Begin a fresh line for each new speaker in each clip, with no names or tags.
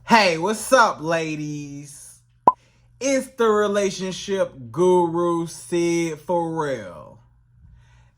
Hey, what's up, ladies? It's the relationship guru, Sydd Ferrell.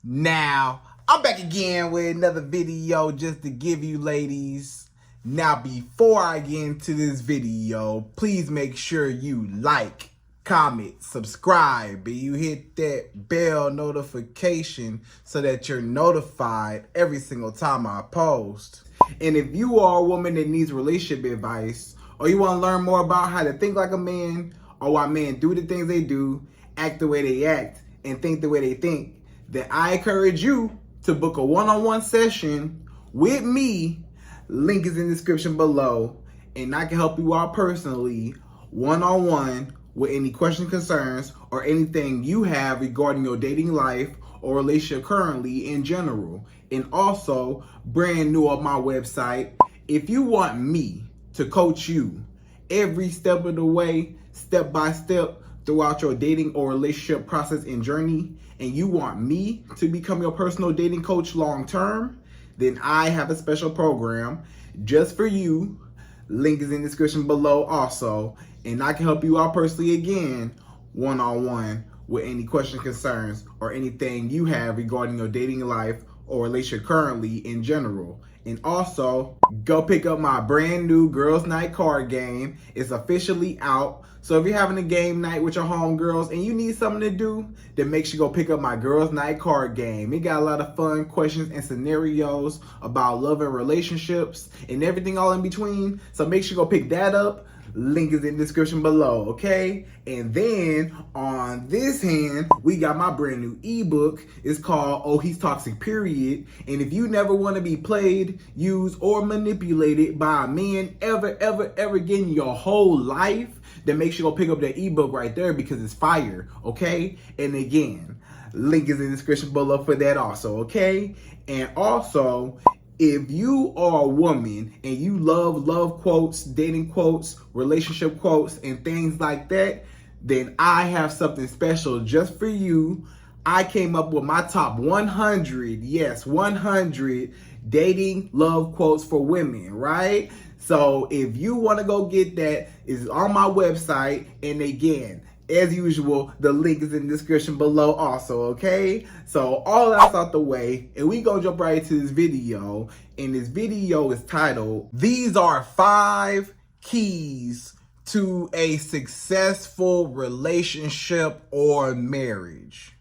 Now, I'm back again with another video just to give you ladies. Now, before I get into this video, please make sure you like, comment, subscribe, and you hit that bell notification so that you're notified every single time I post. And if you are a woman that needs relationship advice, or you want to learn more about how to think like a man, or why men do the things they do, act the way they act, and think the way they think, then I encourage you to book a one-on-one session with me. Link is in the description below, and I can help you out personally, one-on-one, with any questions, concerns, or anything you have regarding your dating life or relationship currently in general. And also, brand new on my website, if you want me to coach you every step of the way, step by step, throughout your dating or relationship process and journey, and you want me to become your personal dating coach long term, then I have a special program just for you. Link is in the description below also, and I can help you out personally again, one-on-one, with any questions, concerns, or anything you have regarding your dating life or relationship currently in general. And also, go pick up my brand new Girls Night card game. It's officially out. So if you're having a game night with your homegirls and you need something to do, then make sure you go pick up my Girls Night card game. It got a lot of fun questions and scenarios about love and relationships and everything all in between. So make sure you go pick that up. Link is in the description below, okay? And then on this hand, we got my brand new ebook. It's called Oh, He's Toxic, Period. And if you never want to be played, used, or manipulated by a man ever again in your whole life, then make sure you go pick up that ebook right there because it's fire, okay? And again, link is in the description below for that also, okay? And also, if you are a woman and you love quotes, dating quotes, relationship quotes, and things like that, then I have something special just for you. I came up with my top 100, yes, 100 dating love quotes for women, right? So if you want to go get that, it's on my website. And again, as usual, the link is in the description below also, okay? So all that's out the way, and we gonna jump right into this video. And this video is titled, These Are 5 Keys to a Successful Relationship or Marriage.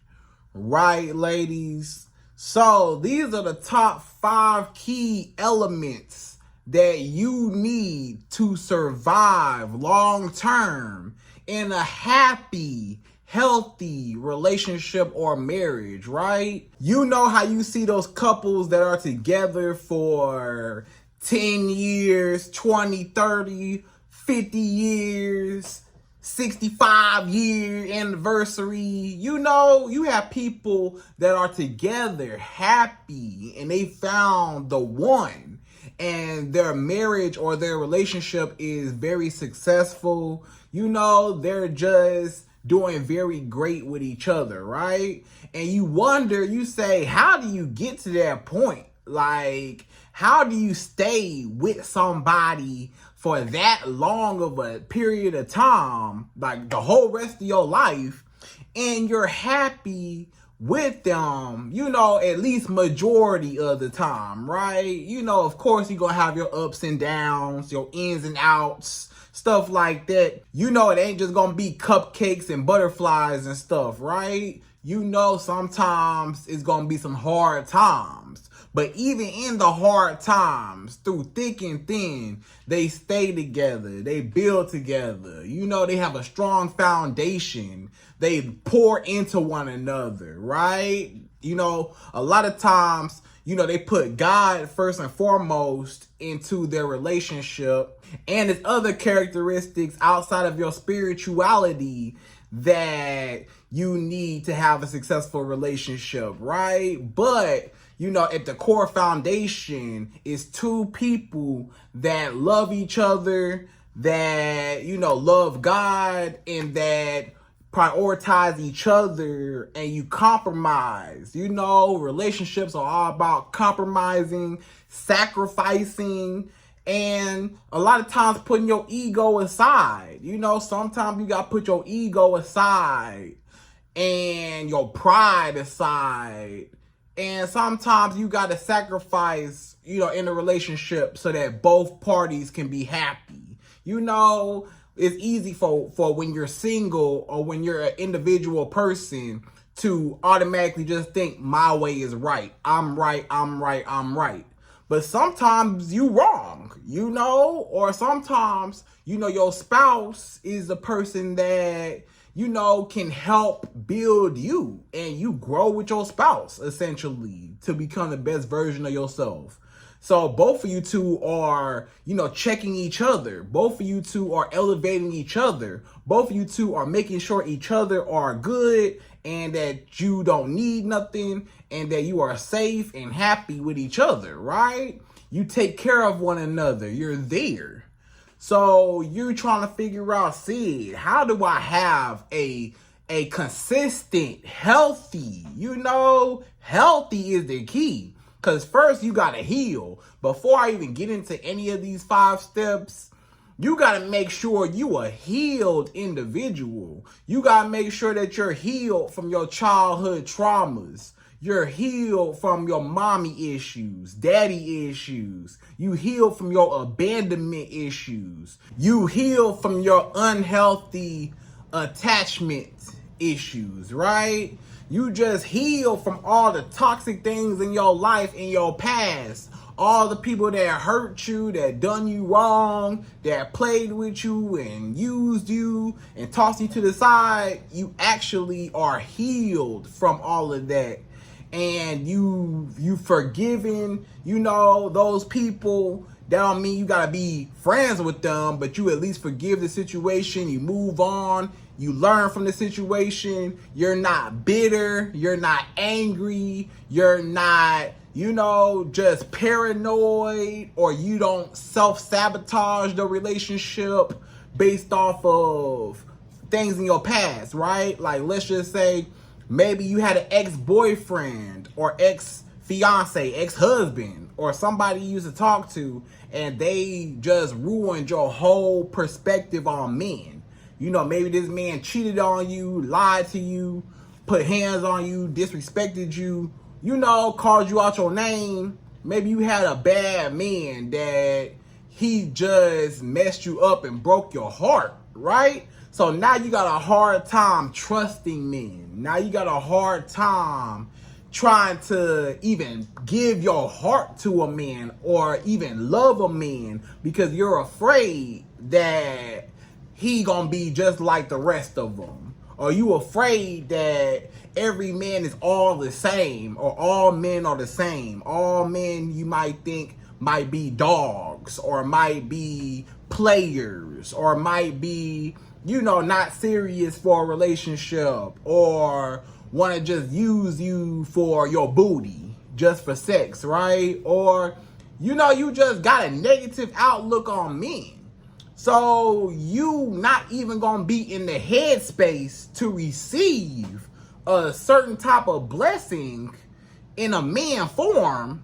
Right, ladies? So these are the top 5 key elements that you need to survive long term in a happy, healthy relationship or marriage, right? You know how you see those couples that are together for 10 years, 20, 30, 50 years, 65-year anniversary. You know, you have people that are together happy and they found the one. And their marriage or their relationship is very successful. You know, they're just doing very great with each other, right? And you wonder, you say, how do you get to that point? Like, how do you stay with somebody for that long of a period of time, like the whole rest of your life, and you're happy with them, you know, at least majority of the time, right? You know, of course, you're gonna have your ups and downs, your ins and outs, stuff like that. You know, it ain't just gonna be cupcakes and butterflies and stuff, right? You know, sometimes it's gonna be some hard times. But even in the hard times, through thick and thin, they stay together. They build together. You know, they have a strong foundation. They pour into one another, right? You know, a lot of times, you know, they put God first and foremost into their relationship. And there's other characteristics outside of your spirituality that you need to have a successful relationship, right? But you know, at the core foundation is two people that love each other, that, you know, love God, and that prioritize each other, and you compromise. You know, relationships are all about compromising, sacrificing, And a lot of times putting your ego aside, sometimes you got to put your ego aside and your pride aside. And sometimes you got to sacrifice, in a relationship so that both parties can be happy. It's easy for when you're single or when you're an individual person to automatically just think my way is right. I'm right. But sometimes you wrong, or sometimes, your spouse is the person that, can help build you, and you grow with your spouse essentially to become the best version of yourself. So both of you two are, checking each other. Both of you two are elevating each other. Both of you two are making sure each other are good and that you don't need nothing and that you are safe and happy with each other, right? You take care of one another. You're there. So you're trying to figure out, Syd, how do I have a consistent, healthy, healthy is the key. Because first you got to heal. Before I even get into any of these 5 steps, you got to make sure you a healed individual. You got to make sure that you're healed from your childhood traumas. You're healed from your mommy issues, daddy issues. You heal from your abandonment issues. You heal from your unhealthy attachment issues, right? You just heal from all the toxic things in your life, in your past. All the people that hurt you, that done you wrong, that played with you and used you and tossed you to the side. You actually are healed from all of that. And you forgiven, those people. That don't mean you gotta be friends with them, but you at least forgive the situation. You move on. You learn from the situation. You're not bitter. You're not angry. You're not, just paranoid, or you don't self-sabotage the relationship based off of things in your past, right? Like, let's just say maybe you had an ex-boyfriend or ex-fiance, ex-husband, or somebody you used to talk to, and they just ruined your whole perspective on men. Maybe this man cheated on you, lied to you, put hands on you, disrespected you, called you out your name. Maybe you had a bad man that he just messed you up and broke your heart, right? So now you got a hard time trusting men. Now you got a hard time trying to even give your heart to a man or even love a man because you're afraid that he gonna be just like the rest of them. Or you afraid that every man is all the same, or all men are the same. All men, you might think, might be dogs, or might be players, or might be, not serious for a relationship, or want to just use you for your booty, just for sex, right? Or, you just got a negative outlook on men. So you not even going to be in the headspace to receive a certain type of blessing in a man form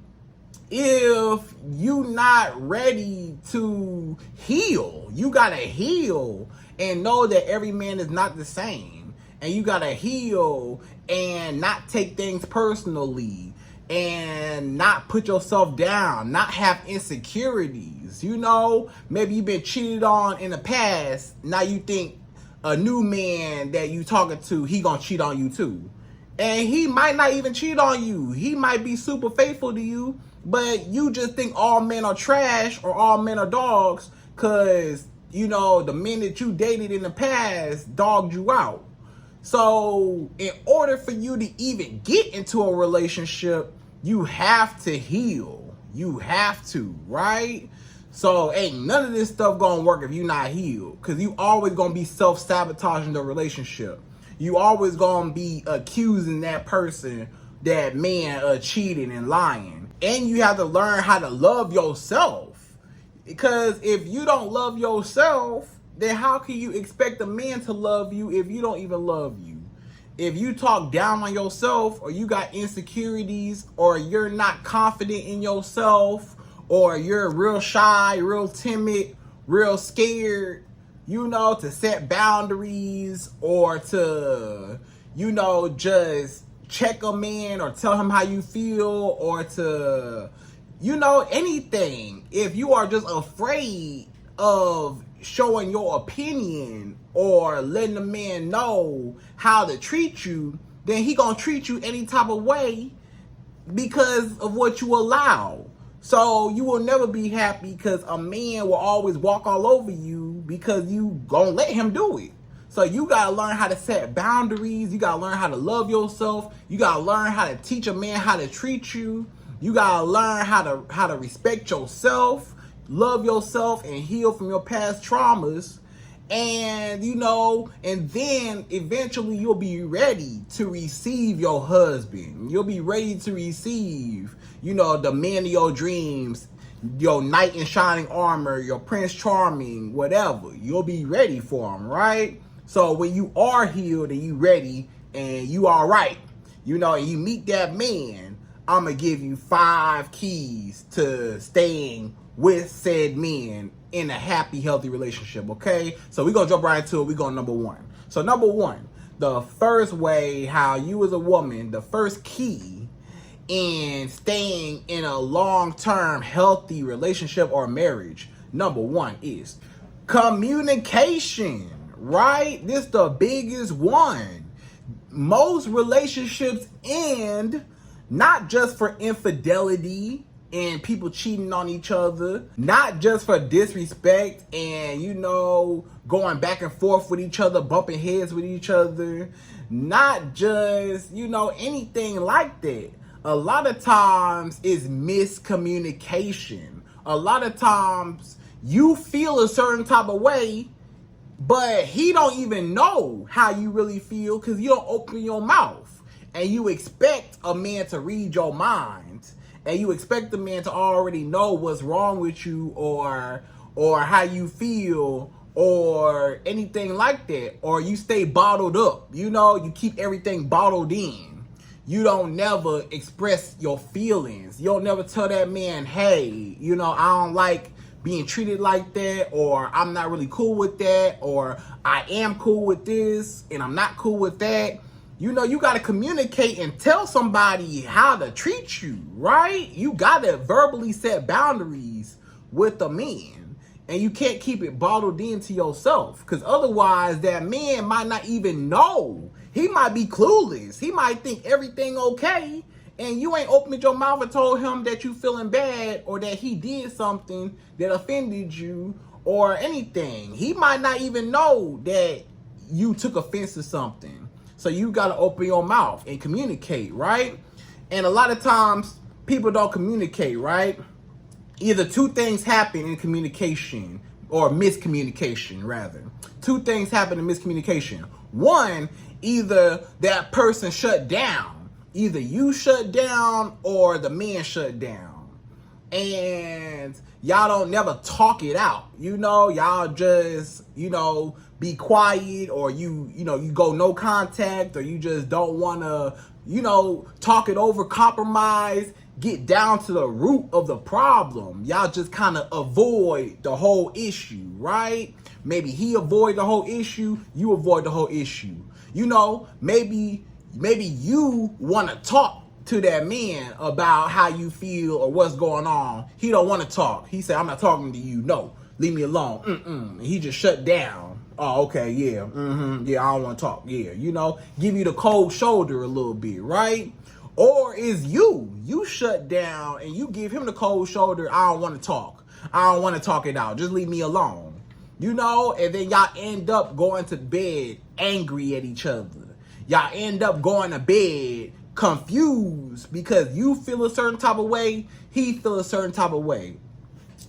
if you not ready to heal. You got to heal and know that every man is not the same. And you got to heal and not take things personally and not put yourself down, not have insecurities. Maybe you've been cheated on in the past. Now you think a new man that you talking to, he gonna cheat on you too. And he might not even cheat on you. He might be super faithful to you, but you just think all men are trash or all men are dogs because, the men that you dated in the past dogged you out. So in order for you to even get into a relationship, you have to heal. You have to, right? So ain't none of this stuff gonna work if you're not healed, because you always gonna be self-sabotaging the relationship. You always gonna be accusing that person, that man, cheating and lying. And you have to learn how to love yourself, because if you don't love yourself, then how can you expect a man to love you if you don't even love you? If you talk down on yourself, or you got insecurities, or you're not confident in yourself, or you're real shy, real timid, real scared, to set boundaries or to, just check a man or tell him how you feel or to, anything. If you are just afraid of showing your opinion or letting a man know how to treat you, then he gonna treat you any type of way because of what you allow. So you will never be happy because a man will always walk all over you because you gonna let him do it. So you gotta learn how to set boundaries. You gotta learn how to love yourself. You gotta learn how to teach a man how to treat you. You gotta learn how to respect yourself, love yourself, and heal from your past traumas. And and then eventually you'll be ready to receive your husband. You'll be ready to receive, the man of your dreams, your knight in shining armor, your Prince Charming, whatever. You'll be ready for him, right? So when you are healed and you ready and you all right, and you meet that man, I'm gonna give you 5 keys to staying with said men in a happy, healthy relationship, okay? So we're gonna jump right into it. We're going number 1. So number 1, the first way how you as a woman, the first key in staying in a long-term, healthy relationship or marriage, number 1 is communication, right? This is the biggest one. Most relationships end not just for infidelity and people cheating on each other, not just for disrespect and, going back and forth with each other, bumping heads with each other, not just, anything like that. A lot of times it's miscommunication. A lot of times you feel a certain type of way, but he don't even know how you really feel because you don't open your mouth. And you expect a man to read your mind. And you expect the man to already know what's wrong with you or how you feel or anything like that. Or you stay bottled up. You keep everything bottled in. You don't never express your feelings. You don't never tell that man, hey, I don't like being treated like that, or I'm not really cool with that, or I am cool with this and I'm not cool with that. You got to communicate and tell somebody how to treat you, right? You got to verbally set boundaries with a man. And you can't keep it bottled into yourself because otherwise that man might not even know. He might be clueless. He might think everything okay. And you ain't opened your mouth and told him that you feeling bad or that he did something that offended you or anything. He might not even know that you took offense to something. So you got to open your mouth and communicate, right? And a lot of times people don't communicate, right? Either 2 things happen in communication or miscommunication, rather. 2 things happen in miscommunication. 1, either that person shut down. Either you shut down or the man shut down. And y'all don't never talk it out. Y'all just, be quiet, or you go no contact, or you just don't want to, talk it over, compromise, get down to the root of the problem. Y'all just kind of avoid the whole issue, right? Maybe he avoid the whole issue, you avoid the whole issue. Maybe you want to talk to that man about how you feel or what's going on. He don't want to talk. He said, I'm not talking to you. No, leave me alone. And he just shut down. Oh, okay, yeah. Yeah, I don't want to talk. Yeah, give you the cold shoulder a little bit, right? Or is you shut down and you give him the cold shoulder. I don't want to talk. I don't want to talk it out. Just leave me alone. And then y'all end up going to bed angry at each other. Y'all end up going to bed confused because you feel a certain type of way, he feel a certain type of way.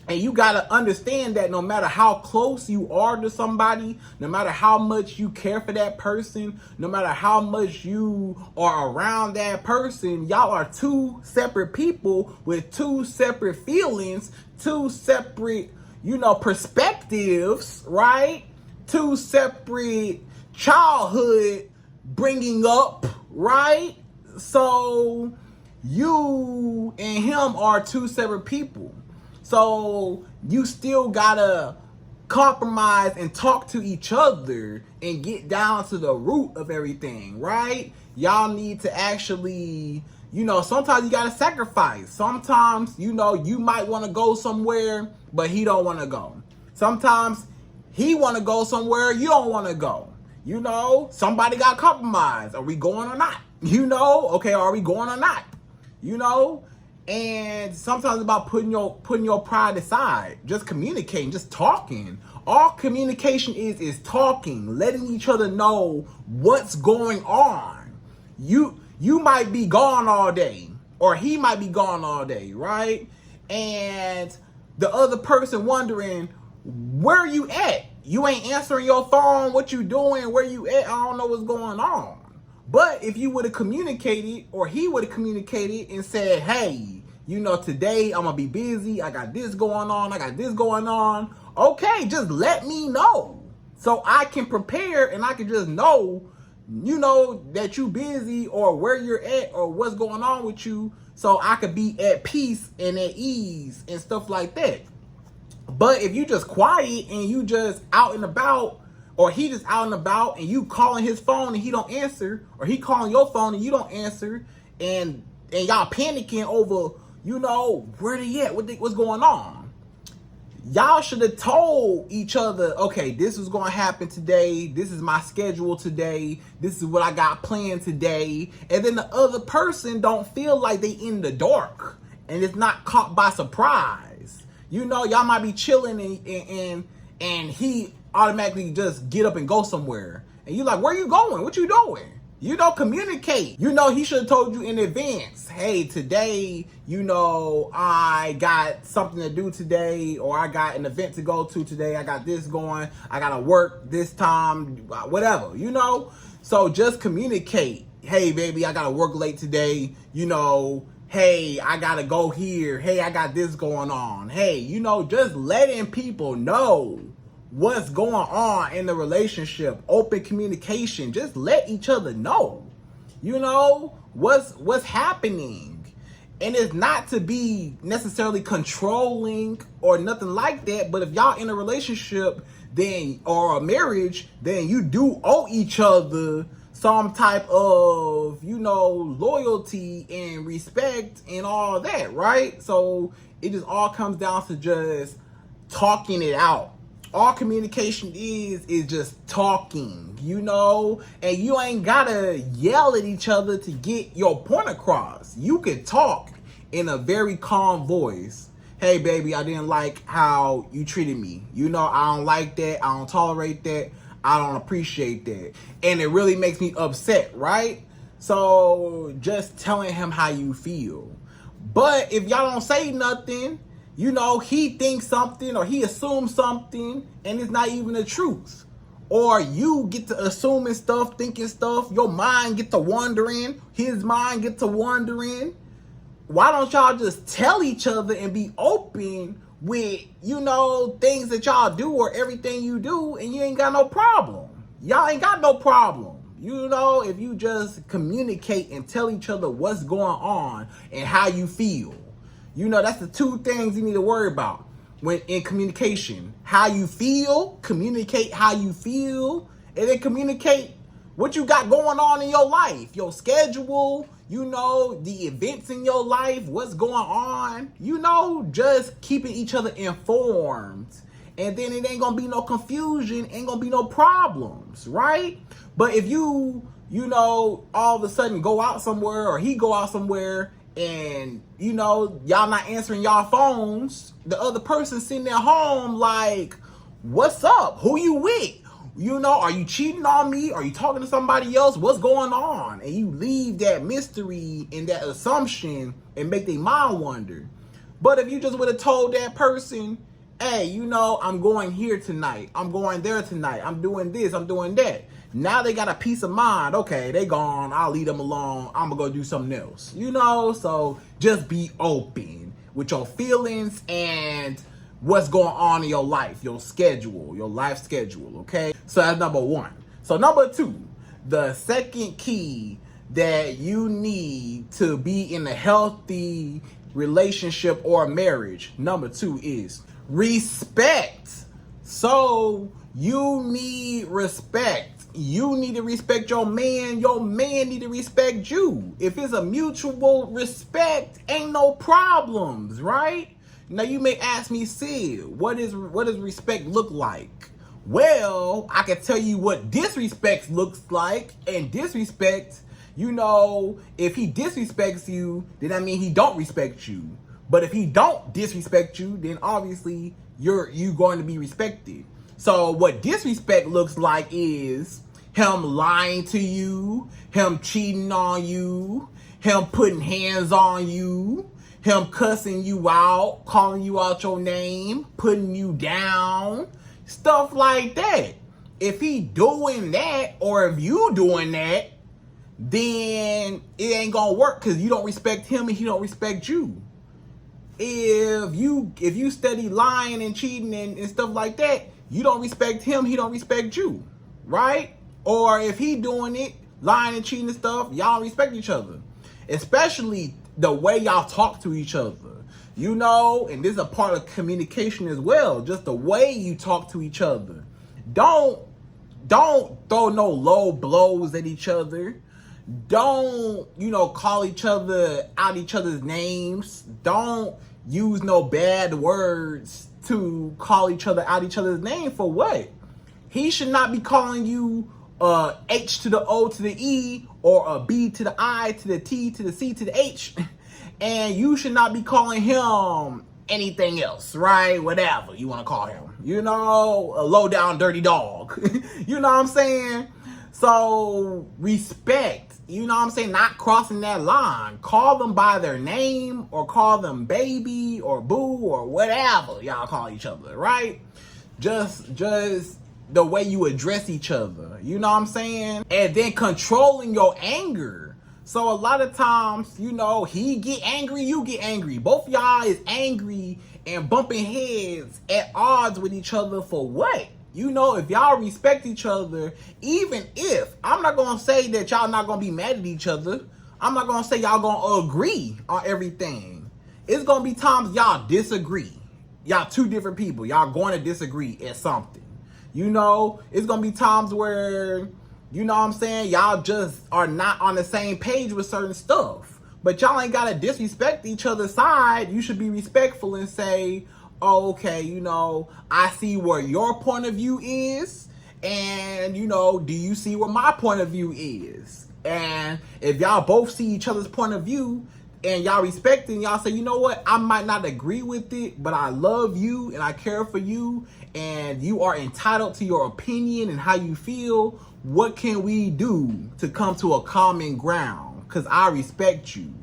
And you got to understand that no matter how close you are to somebody, no matter how much you care for that person, no matter how much you are around that person, y'all are 2 separate people with 2 separate feelings, 2 separate, perspectives, right? 2 separate childhood bringing up, right? So you and him are 2 separate people. So you still gotta compromise and talk to each other and get down to the root of everything, right? Y'all need to actually, sometimes you gotta sacrifice. Sometimes, you might want to go somewhere, but he don't want to go. Sometimes he want to go somewhere, you don't want to go. Somebody got compromised. Are we going or not? Okay, are we going or not? And sometimes it's about putting your pride aside, just communicating, just talking. All communication is talking, letting each other know what's going on. You might be gone all day, or he might be gone all day, right? And the other person wondering, where are you at? You ain't answering your phone. What you doing? Where you at? I don't know what's going on. But if you would have communicated, or he would have communicated and said, hey, today I'm going to be busy. I got this going on. I got this going on. Okay, just let me know so I can prepare and I can just know, that you busy or where you're at or what's going on with you, so I could be at peace and at ease and stuff like that. But if you just quiet and you just out and about, or he just out and about and you calling his phone and he don't answer, or he calling your phone and you don't answer, and y'all panicking over, where they at, what's going on. Y'all should have told each other, okay, this is going to happen today. This is my schedule today. This is what I got planned today. And then the other person don't feel like they in the dark and it's not caught by surprise. Y'all might be chilling and he automatically just get up and go somewhere. And you're like, where you going? What you doing? Communicate. He should have told you in advance. Hey, today, I got something to do today, or I got an event to go to today. I got this going. I got to work this time, whatever, So just communicate. Hey, baby, I got to work late today. Hey, I got to go here. Hey, I got this going on. Hey, just letting people know what's going on in the relationship. Open communication. Just let each other know, what's happening. And it's not to be necessarily controlling or nothing like that. But if y'all in a relationship, then, or a marriage, then you do owe each other some type of, loyalty and respect and all that, right? So it just all comes down to just talking it out. All communication is just talking, and you ain't gotta yell at each other to get your point across. You can talk in a very calm voice. Hey, baby, I didn't like how you treated me. I don't like that. I don't tolerate that. I don't appreciate that. And it really makes me upset, right? So just telling him how you feel. But if y'all don't say nothing, he thinks something or he assumes something and it's not even the truth. Or you get to assuming stuff, thinking stuff, your mind get to wondering, his mind get to wondering. Why don't y'all just tell each other and be open with, things that y'all do or everything you do, and you ain't got no problem. Y'all ain't got no problem. If you just communicate and tell each other what's going on and how you feel. That's the two things you need to worry about when in communication. How you feel, communicate how you feel, and then communicate what you got going on in your life, your schedule, the events in your life, what's going on, just keeping each other informed. And then it ain't gonna be no confusion, ain't gonna be no problems, right? But if you, all of a sudden go out somewhere, or he go out somewhere, and y'all not answering y'all phones, the other person sitting at home like, what's up? Who you with? Are you cheating on me? Are you talking to somebody else? What's going on? And you leave that mystery and that assumption and make their mind wonder. But if you just would have told that person, hey, I'm going here tonight. I'm going there tonight. I'm doing this. I'm doing that. Now they got a peace of mind. Okay, they gone. I'll leave them alone. I'm going to go do something else. So just be open with your feelings and what's going on in your life, your schedule, your life schedule, okay? So that's number one. So number two, the second key that you need to be in a healthy relationship or marriage. Number 2 is respect. So you need respect. You need to respect your man. Your man need to respect you. If it's a mutual respect, ain't no problems, right? Now you may ask me, Sid, what does respect look like? Well, I can tell you what disrespect looks like. And disrespect, if he disrespects you, then that means he don't respect you. But if he don't disrespect you, then obviously you're going to be respected. So what disrespect looks like is him lying to you, him cheating on you, him putting hands on you, him cussing you out, calling you out your name, putting you down, stuff like that. If he doing that, or if you doing that, then it ain't gonna work because you don't respect him and he don't respect you. If you steady lying and cheating and stuff like that, you don't respect him, he don't respect you, right? Or if he doing it, lying and cheating and stuff, y'all respect each other. Especially the way y'all talk to each other. And this is a part of communication as well. Just the way you talk to each other. Don't throw no low blows at each other. Don't, call each other out each other's names. Don't use no bad words to call each other out each other's name. For what? He should not be calling you H to the O to the E, or a B to the I to the T to the C to the H. And you should not be calling him anything else, right? Whatever you want to call him. A low down dirty dog. You know what I'm saying? So respect, not crossing that line. Call them by their name, or call them baby or boo or whatever y'all call each other, right? Just the way you address each other, you know what I'm saying? And then controlling your anger. So a lot of times, he get angry, you get angry. Both of y'all is angry and bumping heads at odds with each other for what? If y'all respect each other, even if, I'm not going to say that y'all not going to be mad at each other. I'm not going to say y'all going to agree on everything. It's going to be times y'all disagree. Y'all two different people. Y'all going to disagree at something. It's going to be times where, y'all just are not on the same page with certain stuff. But y'all ain't got to disrespect each other's side. You should be respectful and say, oh, okay, I see where your point of view is. And, do you see where my point of view is? And if y'all both see each other's point of view and y'all respect it, and y'all say, you know what, I might not agree with it, but I love you and I care for you. And you are entitled to your opinion and how you feel. What can we do to come to a common ground? Because I respect you.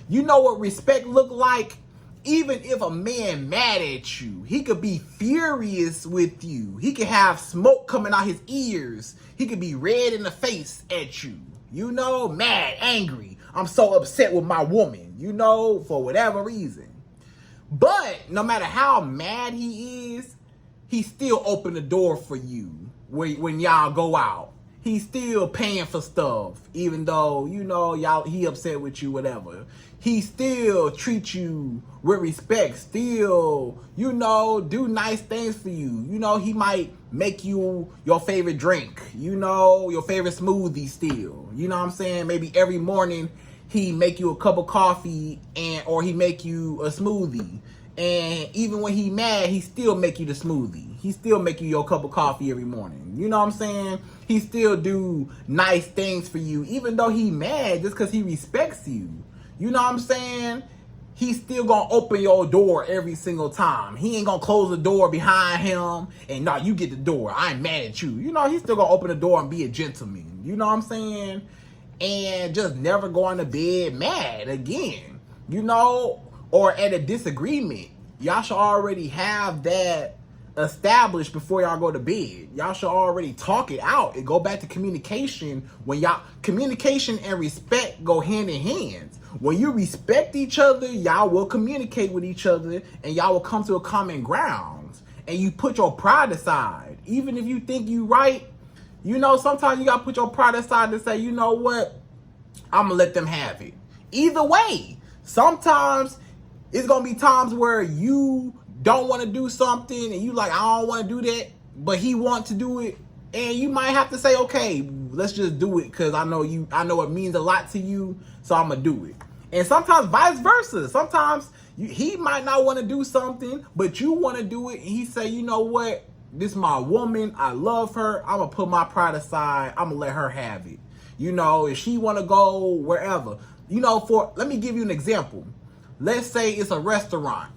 You know what respect look like? Even if a man mad at you, he could be furious with you. He could have smoke coming out his ears. He could be red in the face at you. Mad, angry. I'm so upset with my woman, for whatever reason. But no matter how mad he is, he still open the door for you when y'all go out. He's still paying for stuff, even though, he upset with you, whatever. He still treats you with respect, still, do nice things for you. He might make you your favorite drink, your favorite smoothie still. You know what I'm saying? Maybe every morning he make you a cup of coffee or he make you a smoothie. And even when he mad, he still make you the smoothie. He still make you your cup of coffee every morning. You know what I'm saying? He still do nice things for you, even though he mad just because he respects you. You know what I'm saying? He's still gonna open your door every single time. He ain't gonna close the door behind him and no, you get the door. I ain't mad at you. He's still gonna open the door and be a gentleman. You know what I'm saying? And just never going to bed mad again. Or at a disagreement. Y'all should already have that established before y'all go to bed. Y'all should already talk it out and go back to communication. When communication and respect go hand in hand. When you respect each other, y'all will communicate with each other and y'all will come to a common ground. And you put your pride aside. Even if you think you right, sometimes you gotta put your pride aside to say, you know what, I'm gonna let them have it. Either way, sometimes It's gonna be times where you don't want to do something and you like, I don't want to do that, but he want to do it. And you might have to say, okay, let's just do it because I know it means a lot to you, so I'm gonna do it. And sometimes vice versa. Sometimes he might not want to do something, but you want to do it, and he say, you know what? This is my woman. I love her. I'm gonna put my pride aside. I'm gonna let her have it. You know, if she want to go wherever. You know, let me give you an example. Let's say it's a restaurant.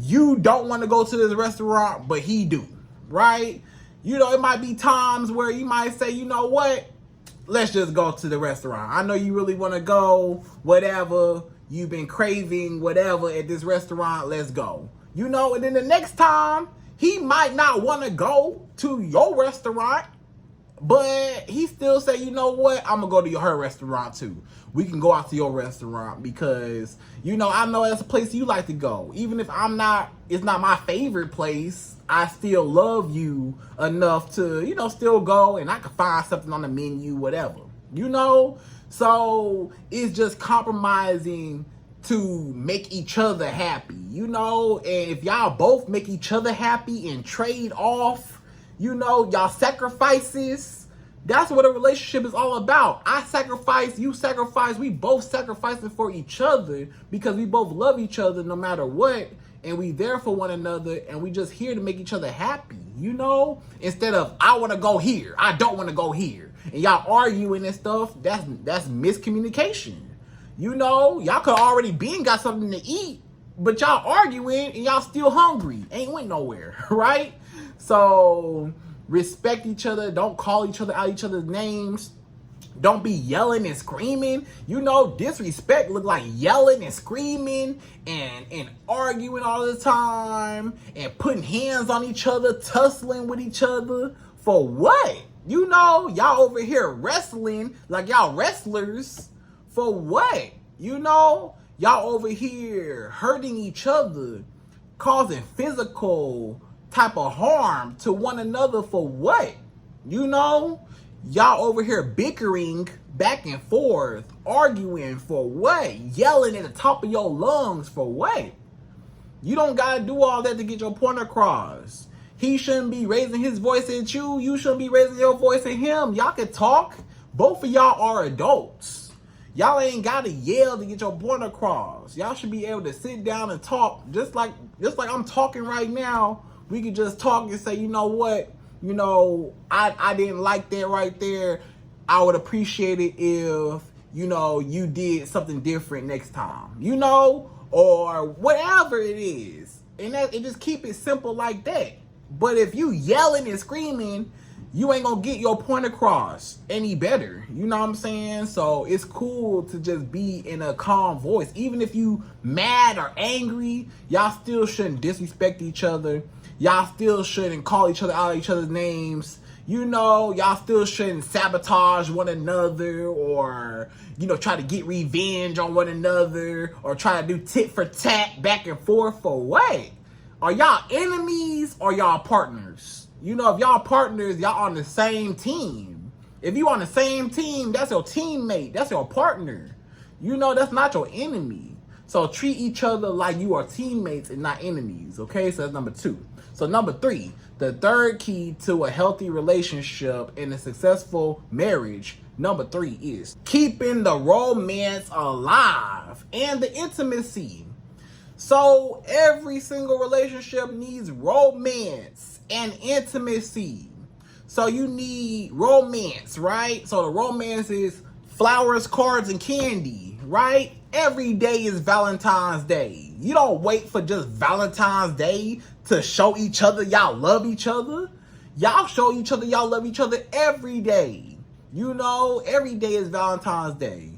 You don't want to go to this restaurant, but he do, right? You know, it might be times where you might say, you know what? Let's just go to the restaurant. I know you really want to go, whatever. You've been craving whatever at this restaurant. Let's go. You know, and then the next time, he might not want to go to your restaurant, but he still say, you know what? I'm going to go to her restaurant too. We can go out to your restaurant because, you know, I know that's a place you like to go. Even if it's not my favorite place, I still love you enough to, you know, still go, and I can find something on the menu, whatever, you know? So it's just compromising to make each other happy, you know? And if y'all both make each other happy and trade off, you know, y'all sacrifices, that's what a relationship is all about. I sacrifice, you sacrifice, we both sacrificing for each other because we both love each other no matter what, and we there for one another, and we just here to make each other happy, you know? Instead of, I want to go here, I don't want to go here, and y'all arguing and stuff, that's miscommunication. You know, y'all could already got something to eat, but y'all arguing and y'all still hungry. Ain't went nowhere, right? So respect each other. Don't call each other out each other's names. Don't be yelling and screaming. You know, disrespect look like yelling and screaming and arguing all the time and putting hands on each other, tussling with each other. For what? You know, y'all over here wrestling like y'all wrestlers. For what? You know, y'all over here hurting each other, causing physical type of harm to one another. For what? You know, y'all over here bickering back and forth, arguing. For what? Yelling at the top of your lungs. For what? You don't gotta do all that to get your point across. He shouldn't be raising his voice at you. You shouldn't be raising your voice at him. Y'all can talk. Both of y'all are adults. Y'all ain't gotta yell to get your point across. Y'all should be able to sit down and talk, just like I'm talking right now. We could just talk and say, you know what? You know, I didn't like that right there. I would appreciate it if, you know, you did something different next time, you know, or whatever it is. And just keep it simple like that. But if you yelling and screaming, you ain't gonna get your point across any better. You know what I'm saying? So it's cool to just be in a calm voice. Even if you mad or angry, y'all still shouldn't disrespect each other. Y'all still shouldn't call each other out each other's names. You know, y'all still shouldn't sabotage one another or, you know, try to get revenge on one another or try to do tit for tat back and forth. For what? Are y'all enemies or y'all partners? You know, if y'all partners, y'all on the same team. If you on the same team, that's your teammate. That's your partner. You know, that's not your enemy. So treat each other like you are teammates and not enemies. Okay, so that's number 2. So number 3, the third key to a healthy relationship and a successful marriage, number 3 is keeping the romance alive and the intimacy. So every single relationship needs romance and intimacy. So you need romance, right? So the romance is flowers, cards, and candy, right? Every day is Valentine's Day. You don't wait for just Valentine's Day to show each other y'all love each other. Y'all show each other y'all love each other every day. You know, every day is Valentine's Day.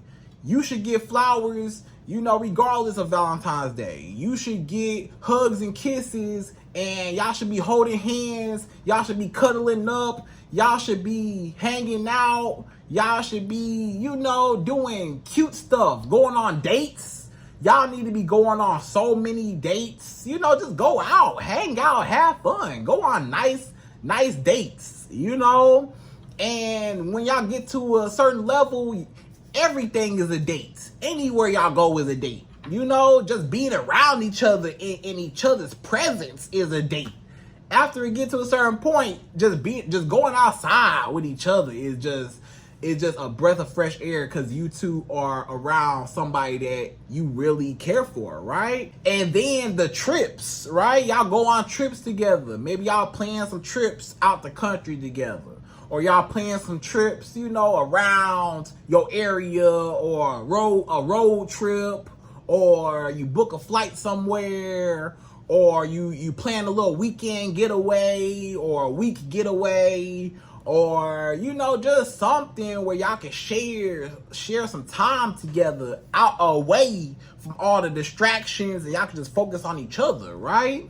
You should get flowers, you know, regardless of Valentine's Day. You should get hugs and kisses, and y'all should be holding hands. Y'all should be cuddling up. Y'all should be hanging out. Y'all should be, you know, doing cute stuff, going on dates. Y'all need to be going on so many dates. You know, just go out, hang out, have fun. Go on nice dates, you know. And when y'all get to a certain level, everything is a date. Anywhere y'all go is a date. You know, just being around each other in each other's presence is a date. After it gets to a certain point, just going outside with each other is just a breath of fresh air, because you two are around somebody that you really care for, right? And then the trips, right? Y'all go on trips together. Maybe y'all plan some trips out the country together. Or y'all plan some trips, you know, around your area, or a road trip, or you book a flight somewhere, or you plan a little weekend getaway or a week getaway, or, you know, just something where y'all can share some time together out away from all the distractions, and y'all can just focus on each other, right?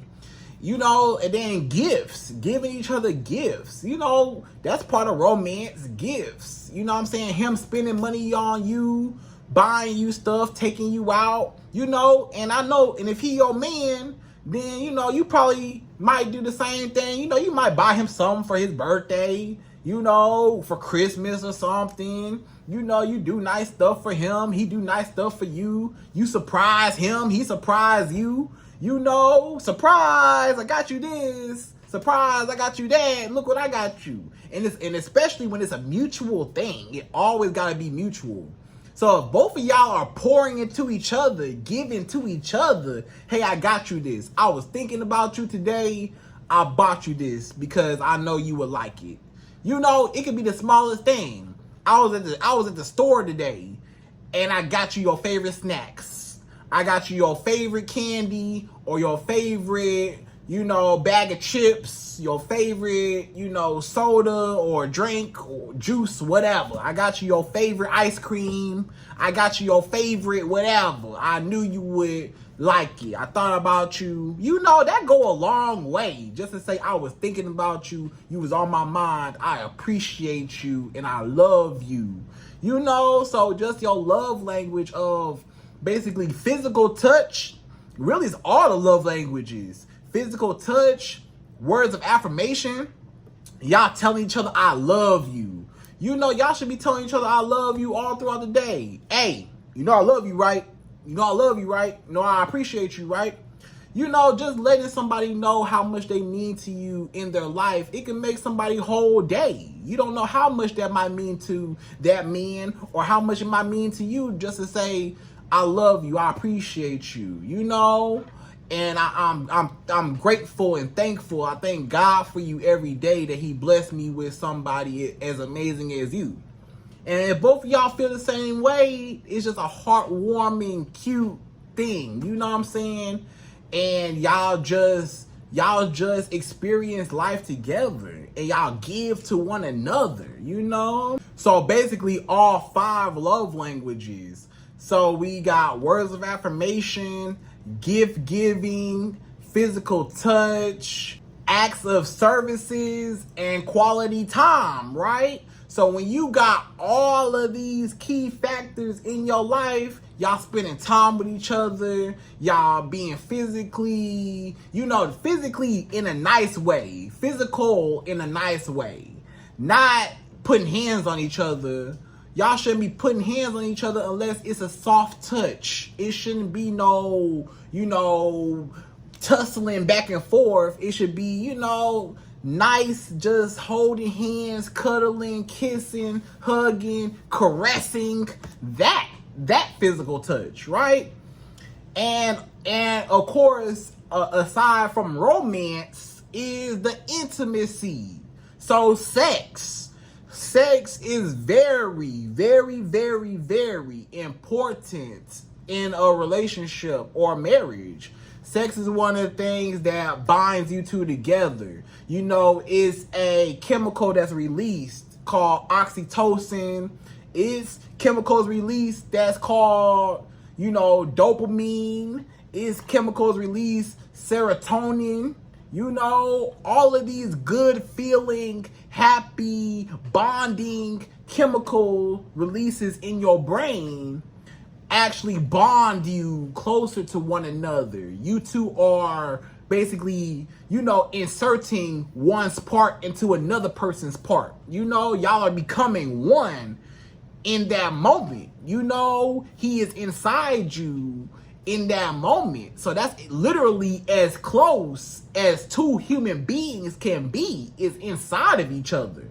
You know, and then gifts, giving each other gifts. You know, that's part of romance, gifts. You know what I'm saying? Him spending money on you, buying you stuff, taking you out, you know, and I know, and if he your man, then, you know, you probably might do the same thing. You know, you might buy him something for his birthday, you know, for Christmas or something. You know, you do nice stuff for him, he do nice stuff for you. You surprise him, he surprise you. You know, surprise, I got you this. Surprise, I got you that. Look what I got you. And especially when it's a mutual thing, it always gotta be mutual. So if both of y'all are pouring into each other, giving to each other, hey, I got you this. I was thinking about you today. I bought you this because I know you would like it. You know, it could be the smallest thing. I was at the store today, and I got you your favorite snacks. I got you your favorite candy, or your favorite, you know, bag of chips, your favorite, you know, soda or drink or juice, whatever. I got you your favorite ice cream. I got you your favorite whatever. I knew you would like it. I thought about you. You know, that go a long way. Just to say I was thinking about you. You was on my mind. I appreciate you and I love you. You know, so just your love language of basically physical touch really is all the love languages. Physical touch, words of affirmation, y'all telling each other I love you. You know, y'all should be telling each other I love you all throughout the day. Hey, you know I love you, right? You know I love you, right? You know I appreciate you, right? You know, just letting somebody know how much they mean to you in their life, it can make somebody whole day. You don't know how much that might mean to that man, or how much it might mean to you just to say, I love you, I appreciate you, you know? And I'm grateful and thankful. I thank God for you every day that he blessed me with somebody as amazing as you. And if both of y'all feel the same way, it's just a heartwarming, cute thing. You know what I'm saying? And y'all just experience life together, and y'all give to one another, you know? So basically all 5 love languages. So we got words of affirmation, gift giving, physical touch, acts of services, and quality time, right? So when you got all of these key factors in your life, y'all spending time with each other, y'all being physically, you know, physically in a nice way, physical in a nice way, not putting hands on each other. Y'all shouldn't be putting hands on each other unless it's a soft touch. It shouldn't be no, you know, tussling back and forth. It should be, you know, nice, just holding hands, cuddling, kissing, hugging, caressing, that physical touch, right? And of course, aside from romance, is the intimacy. So sex is very, very, very, very important in a relationship or marriage. Sex is one of the things that binds you two together. You know, it's a chemical that's released called oxytocin. It's chemicals released that's called, you know, dopamine. It's chemicals released serotonin. You know, all of these good feeling, happy, bonding chemical releases in your brain actually bond you closer to one another. You two are basically, you know, inserting one's part into another person's part. You know, y'all are becoming one in that moment. You know, he is inside you in that moment. So that's literally as close as two human beings can be, is inside of each other.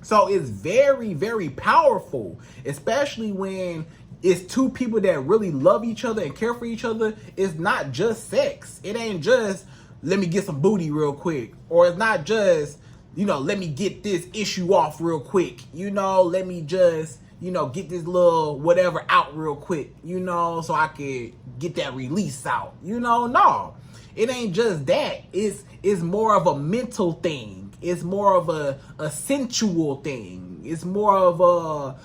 So it's very, very powerful, especially when it's two people that really love each other and care for each other. It's not just sex. It ain't just, let me get some booty real quick. Or it's not just, let me get this issue off real quick. Let me just, get this little whatever out real quick, so I could get that release out. No. It ain't just that. It's more of a mental thing. It's more of a sensual thing. It's more of a,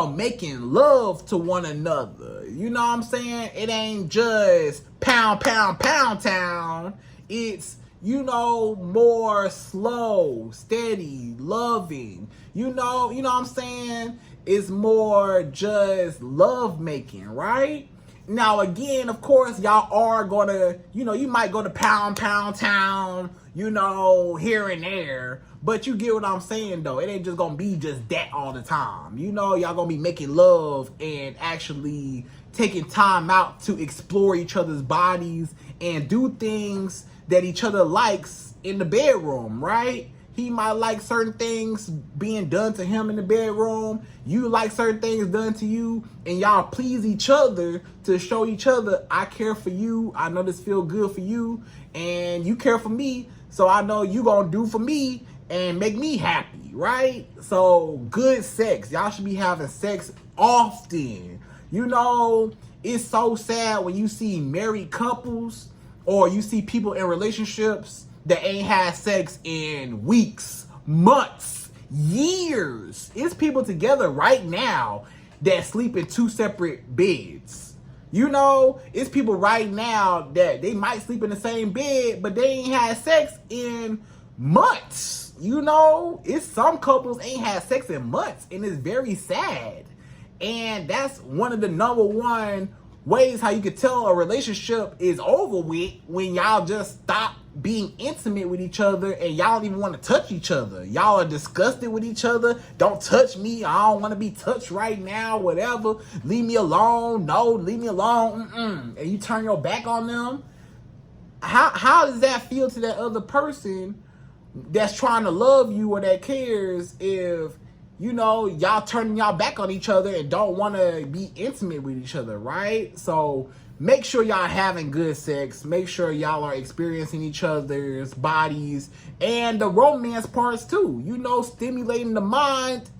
making love to one another. You know what I'm saying? It ain't just pound, pound, pound town. It's, more slow, steady, loving. You know what I'm saying? It's more just love making, right? Now, again, of course, y'all are gonna, you might go to pound, pound town, here and there. But you get what I'm saying, though. It ain't just gonna be just that all the time. Y'all gonna be making love and actually taking time out to explore each other's bodies and do things that each other likes in the bedroom, right? He might like certain things being done to him in the bedroom. You like certain things done to you. And y'all please each other to show each other, I care for you. I know this feel good for you. And you care for me. So I know you gonna do for me and make me happy, right? So good sex. Y'all should be having sex often. It's so sad when you see married couples or you see people in relationships that ain't had sex in weeks, months, years. It's people together right now that sleep in two separate beds. It's people right now that they might sleep in the same bed, but they ain't had sex in months. It's some couples ain't had sex in months, and it's very sad. And that's one of the number one ways how you could tell a relationship is over with, when y'all just stop being intimate with each other and y'all don't even want to touch each other. Y'all are disgusted with each other. Don't touch me. I don't want to be touched right now, whatever. Leave me alone. No, leave me alone. And you turn your back on them. How does that feel to that other person that's trying to love you or that cares, if y'all turning y'all back on each other and don't want to be intimate with each other, right? So make sure y'all having good sex. Make sure y'all are experiencing each other's bodies and the romance parts too. Stimulating the mind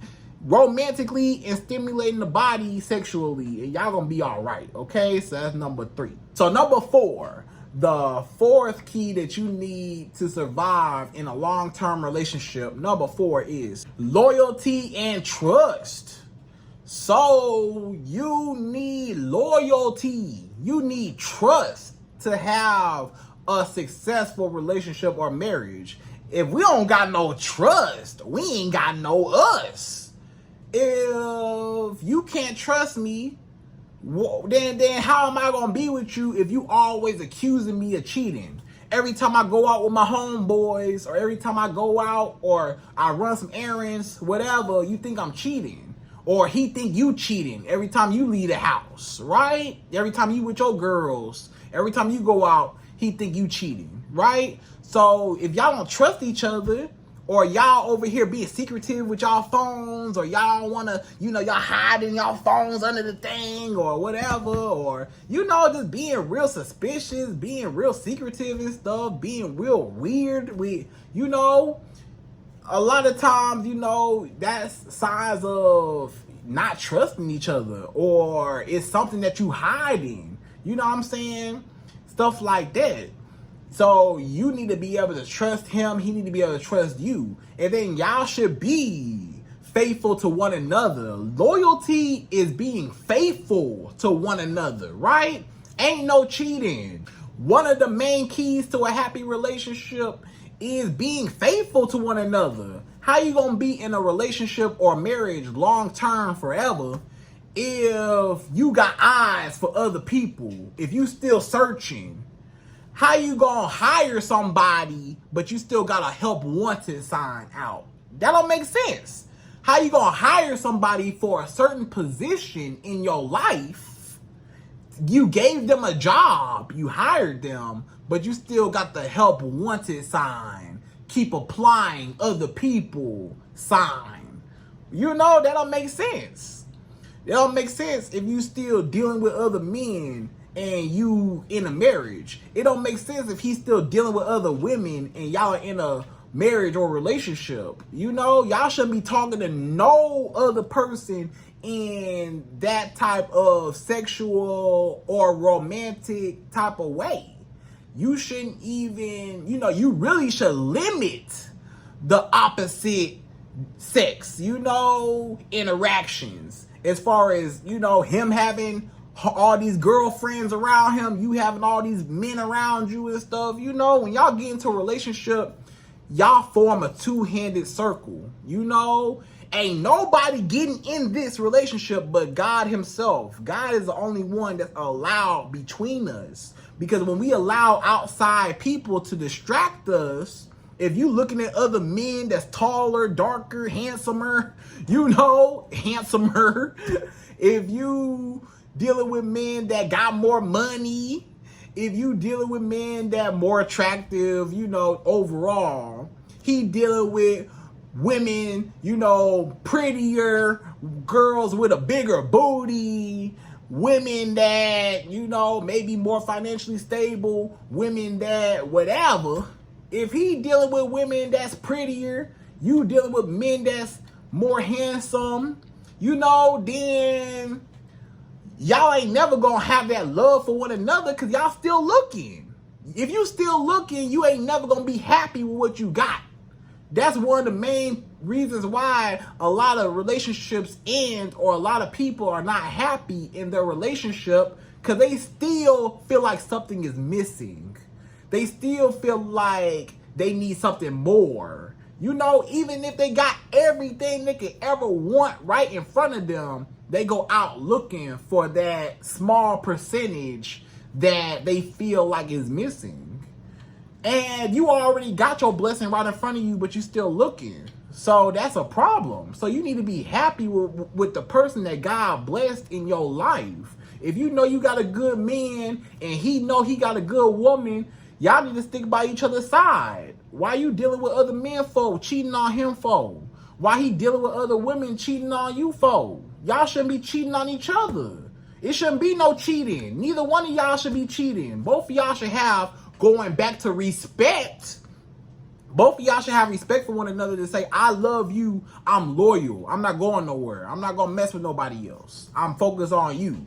romantically and stimulating the body sexually, and y'all gonna be all right, okay? So that's number 3. So number 4. The fourth key that you need to survive in a long-term relationship, number 4, is loyalty and trust. So you need loyalty. You need trust to have a successful relationship or marriage. If we don't got no trust, we ain't got no us. If you can't trust me, then how am I gonna be with you if you always accusing me of cheating? Every time I go out with my homeboys, or every time I go out or I run some errands, whatever, you think I'm cheating. Or he think you cheating every time you leave the house, right? Every time you with your girls, every time you go out, he think you cheating, right? So if y'all don't trust each other, or y'all over here being secretive with y'all phones, or y'all want to, y'all hiding y'all phones under the thing or whatever, or, just being real suspicious, being real secretive and stuff, being real weird with, a lot of times, that's signs of not trusting each other, or it's something that you hiding, you know what I'm saying? Stuff like that. So you need to be able to trust him. He need to be able to trust you. And then y'all should be faithful to one another. Loyalty is being faithful to one another, right? Ain't no cheating. One of the main keys to a happy relationship is being faithful to one another. How you gonna be in a relationship or marriage long term forever if you got eyes for other people? If you still searching? How you gonna hire somebody, but you still got a help wanted sign out? That don't make sense. How you gonna hire somebody for a certain position in your life You gave them a job, you hired them, but you still got the help wanted sign. Keep applying other people sign. You know, that don't make sense. That don't make sense if you still dealing with other men and you in a marriage. It don't make sense if he's still dealing with other women and y'all are in a marriage or relationship. You know, y'all shouldn't be talking to no other person in that type of sexual or romantic type of way. You shouldn't even, you know, you really should limit the opposite sex, you know, interactions. As far as, you know, him having all these girlfriends around him, you having all these men around you and stuff. You know, when y'all get into a relationship, y'all form a two-handed circle. You know, ain't nobody getting in this relationship but God himself. God is the only one that's allowed between us. Because when we allow outside people to distract us, if you looking at other men that's taller, darker, handsomer, you know, handsomer, if you dealing with men that got more money, if you dealing with men that more attractive, you know, overall, he dealing with women, you know, prettier, girls with a bigger booty, women that, you know, maybe more financially stable, women that whatever. If he dealing with women that's prettier, you dealing with men that's more handsome, you know, then y'all ain't never gonna have that love for one another because y'all still looking. If you still looking, you ain't never gonna be happy with what you got. That's one of the main reasons why a lot of relationships end or a lot of people are not happy in their relationship because they still feel like something is missing. They still feel like they need something more. You know, even if they got everything they could ever want right in front of them, they go out looking for that small percentage that they feel like is missing. And you already got your blessing right in front of you, but you still looking. So that's a problem. So you need to be happy with the person that God blessed in your life. If you know you got a good man and he know he got a good woman, y'all need to stick by each other's side. Why you dealing with other men for, cheating on him for? Why he dealing with other women cheating on you for? Y'all shouldn't be cheating on each other. It shouldn't be no cheating. Neither one of y'all should be cheating. Both of y'all should have going back to respect. Both of y'all should have respect for one another to say, I love you, I'm loyal, I'm not going nowhere, I'm not gonna mess with nobody else, I'm focused on you.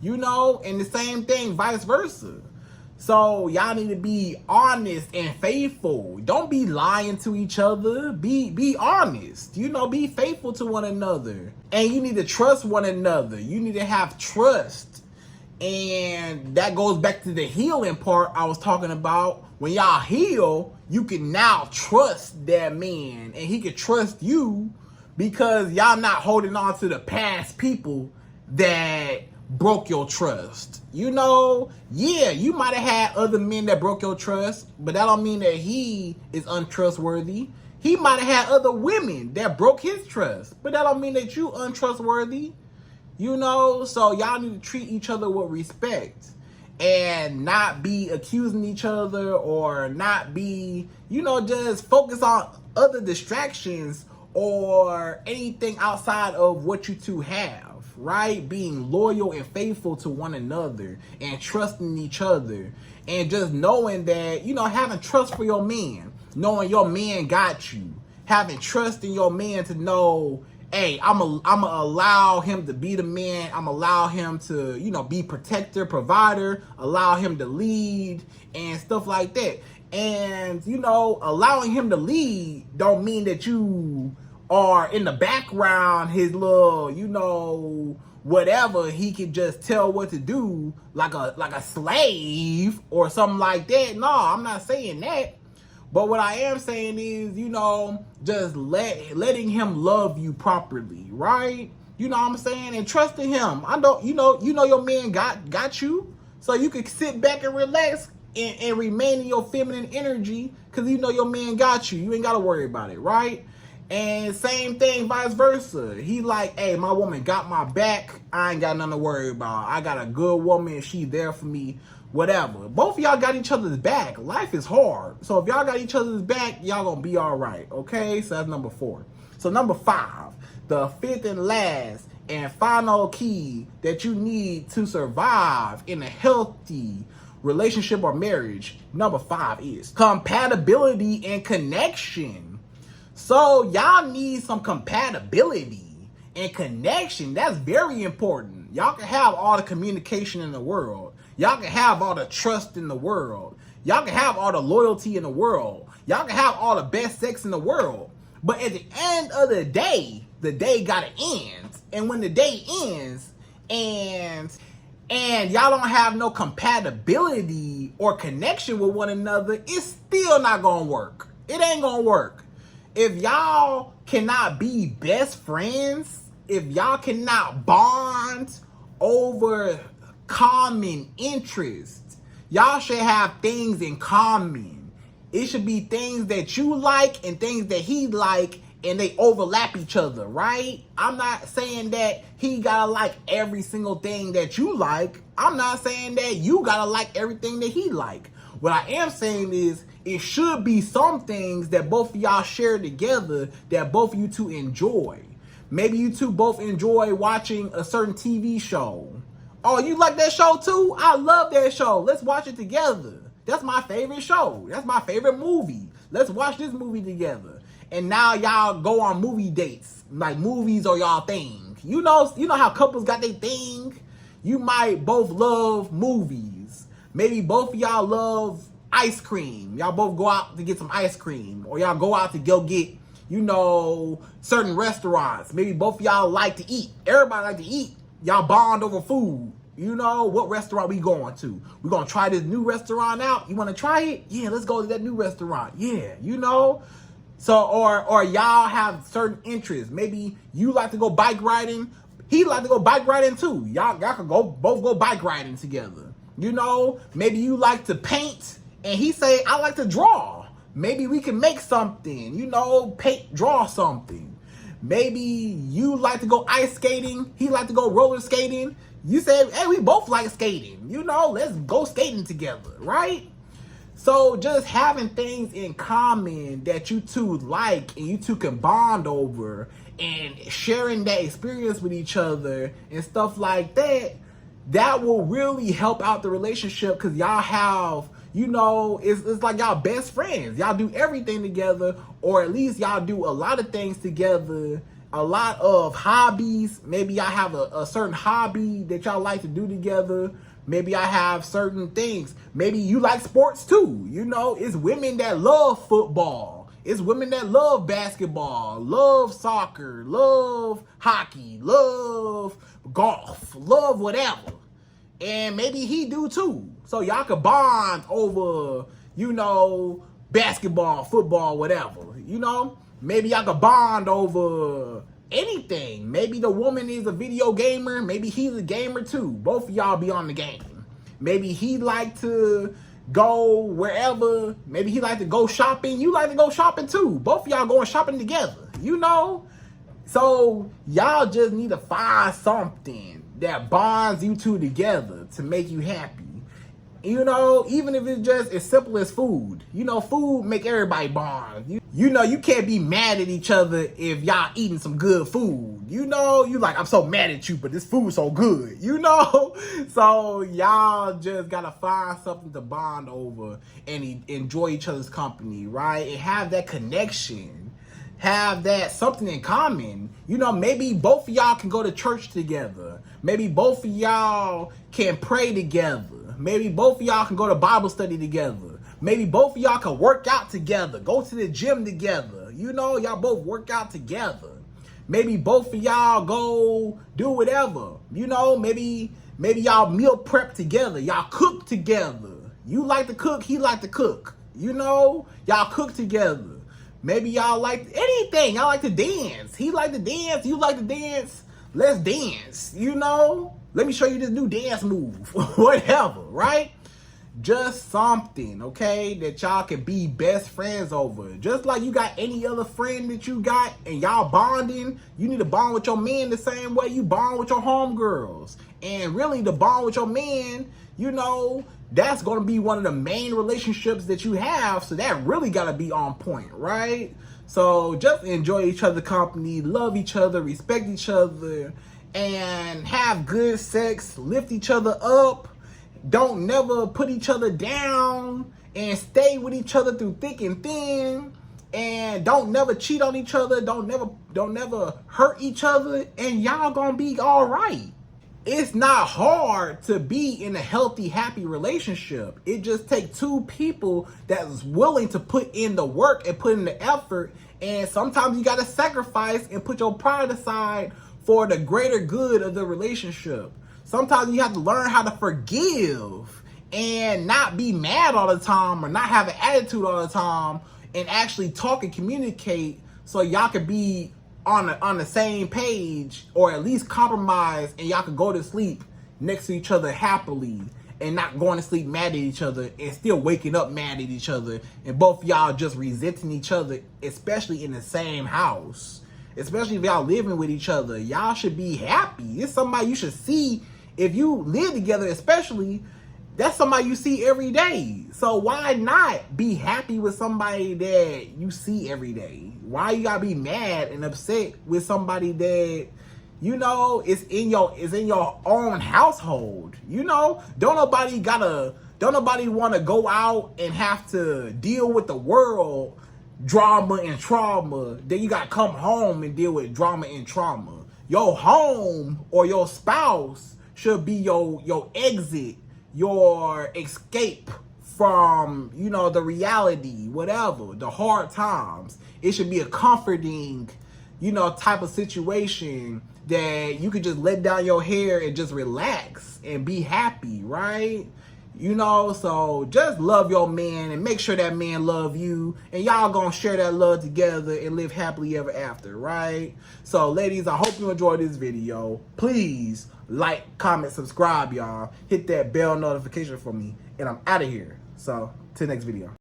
You know, and the same thing, vice versa. So y'all need to be honest and faithful. Don't be lying to each other. Be honest. You know, be faithful to one another. And you need to trust one another. You need to have trust. And that goes back to the healing part I was talking about. When y'all heal, you can now trust that man and he can trust you because y'all not holding on to the past people that broke your trust. You know, yeah, you might have had other men that broke your trust, but that don't mean that he is untrustworthy. He might have had other women that broke his trust, but that don't mean that you untrustworthy. You know, so y'all need to treat each other with respect and not be accusing each other or not be, you know, just focus on other distractions or anything outside of what you two have, right? Being loyal and faithful to one another and trusting each other and just knowing that, you know, having trust for your man, knowing your man got you, having trust in your man to know, hey, I'm a allow him to be the man. I'm allow him to, you know, be protector, provider, allow him to lead and stuff like that. And, you know, allowing him to lead don't mean that you are in the background, his little, you know, whatever, he can just tell what to do like a slave or something like that. No, I'm not saying that. But what I am saying is, you know, just letting him love you properly, right? You know what I'm saying? And trusting him. I don't, you know your man got you. So you can sit back and relax and remain in your feminine energy because you know your man got you. You ain't got to worry about it, right? And same thing, vice versa. He like, hey, my woman got my back. I ain't got nothing to worry about. I got a good woman. She there for me. Whatever. Both of y'all got each other's back. Life is hard. So if y'all got each other's back, y'all gonna be all right. Okay? So that's number 4. So number 5, the 5th and last and final key that you need to survive in a healthy relationship or marriage, number 5 is compatibility and connection. So y'all need some compatibility and connection. That's very important. Y'all can have all the communication in the world. Y'all can have all the trust in the world. Y'all can have all the loyalty in the world. Y'all can have all the best sex in the world. But at the end of the day gotta end. And when the day ends and y'all don't have no compatibility or connection with one another, it's still not gonna work. It ain't gonna work. If y'all cannot be best friends, if y'all cannot bond over common interests, y'all should have things in common. It should be things that you like and things that he like, and they overlap each other, right? I'm not saying that he gotta like every single thing that you like. I'm not saying that you gotta like everything that he like. What I am saying is it should be some things that both of y'all share together that both of you two enjoy. Maybe you two both enjoy watching a certain TV show. Oh, you like that show too? I love that show. Let's watch it together. That's my favorite show. That's my favorite movie. Let's watch this movie together. And now y'all go on movie dates. Like movies are y'all thing. You know how couples got their thing? You might both love movies. Maybe both of y'all love ice cream. Y'all both go out to get some ice cream. Or y'all go out to go get, certain restaurants. Maybe both of y'all like to eat. Everybody like to eat. Y'all bond over food. What restaurant we going to? We gonna try this new restaurant out? You wanna try it? Yeah, let's go to that new restaurant. Yeah, So, or y'all have certain interests. Maybe you like to go bike riding. He like to go bike riding too. Y'all can both go bike riding together. Maybe you like to paint and he say, I like to draw. Maybe we can make something, draw something. Maybe you like to go ice skating. He like to go roller skating. You say, hey, we both like skating. Let's go skating together, right? So just having things in common that you two like and you two can bond over and sharing that experience with each other and stuff like that, that will really help out the relationship because y'all have, it's like y'all best friends. Y'all do everything together, or at least y'all do a lot of things together, a lot of hobbies. Maybe y'all have a certain hobby that y'all like to do together. Maybe I have certain things. Maybe you like sports too. It's women that love football. It's women that love basketball, love soccer, love hockey, love golf, love whatever. And maybe he do too. So y'all could bond over, basketball, football, whatever. Maybe y'all could bond over anything. Maybe the woman is a video gamer. Maybe he's a gamer too. Both of y'all be on the game. Maybe he like to go wherever. Maybe he like to go shopping. You like to go shopping too. Both of y'all going shopping together. So y'all just need to find something that bonds you two together to make you happy. Even if it's just as simple as food. Food make everybody bond. You can't be mad at each other if y'all eating some good food. You like, I'm so mad at you, but this food's so good. So y'all just gotta find something to bond over and enjoy each other's company, right? And have that connection. Have that something in common. Maybe both of y'all can go to church together. Maybe both of y'all can pray together. Maybe both of y'all can go to Bible study together. Maybe both of y'all can work out together. Go to the gym together. Y'all both work out together. Maybe both of y'all go do whatever. Maybe y'all meal prep together. Y'all cook together. You like to cook, he like to cook. Y'all cook together. Maybe y'all like anything. Y'all like to dance. He like to dance. You like to dance. Let's dance. Let me show you this new dance move. Whatever, right? Just something, okay, that y'all can be best friends over. Just like you got any other friend that you got and y'all bonding, you need to bond with your man the same way you bond with your homegirls. And really, the bond with your man, you know, that's going to be one of the main relationships that you have. So that really got to be on point, right? So just enjoy each other's company, love each other, respect each other, and have good sex, lift each other up. Don't never put each other down, and stay with each other through thick and thin, and don't never cheat on each other. Don't never hurt each other, and y'all gonna be all right. It's not hard to be in a healthy, happy relationship. It just takes two people that's willing to put in the work and put in the effort. And sometimes you gotta sacrifice and put your pride aside for the greater good of the relationship. Sometimes you have to learn how to forgive and not be mad all the time or not have an attitude all the time, and actually talk and communicate so y'all can be on the same page, or at least compromise, and y'all can go to sleep next to each other happily and not going to sleep mad at each other and still waking up mad at each other, and both y'all just resenting each other, especially in the same house. Especially if y'all living with each other, y'all should be happy. It's somebody you should see. If you live together, especially, that's somebody you see every day. So why not be happy with somebody that you see every day? Why you gotta be mad and upset with somebody that, you know, is in your own household? You know, don't nobody want to go out and have to deal with the world drama and trauma. Then you gotta come home and deal with drama and trauma. Your home or your spouse should be your exit, your escape from, you know, the reality, whatever, the hard times. It should be a comforting, you know, type of situation that you could just let down your hair and just relax and be happy, right? You know, so just love your man and make sure that man love you, and y'all gonna share that love together and live happily ever after, right? So ladies, I hope you enjoyed this video. Please like, comment, subscribe, y'all. Hit that bell notification for me, and I'm out of here. So till next video.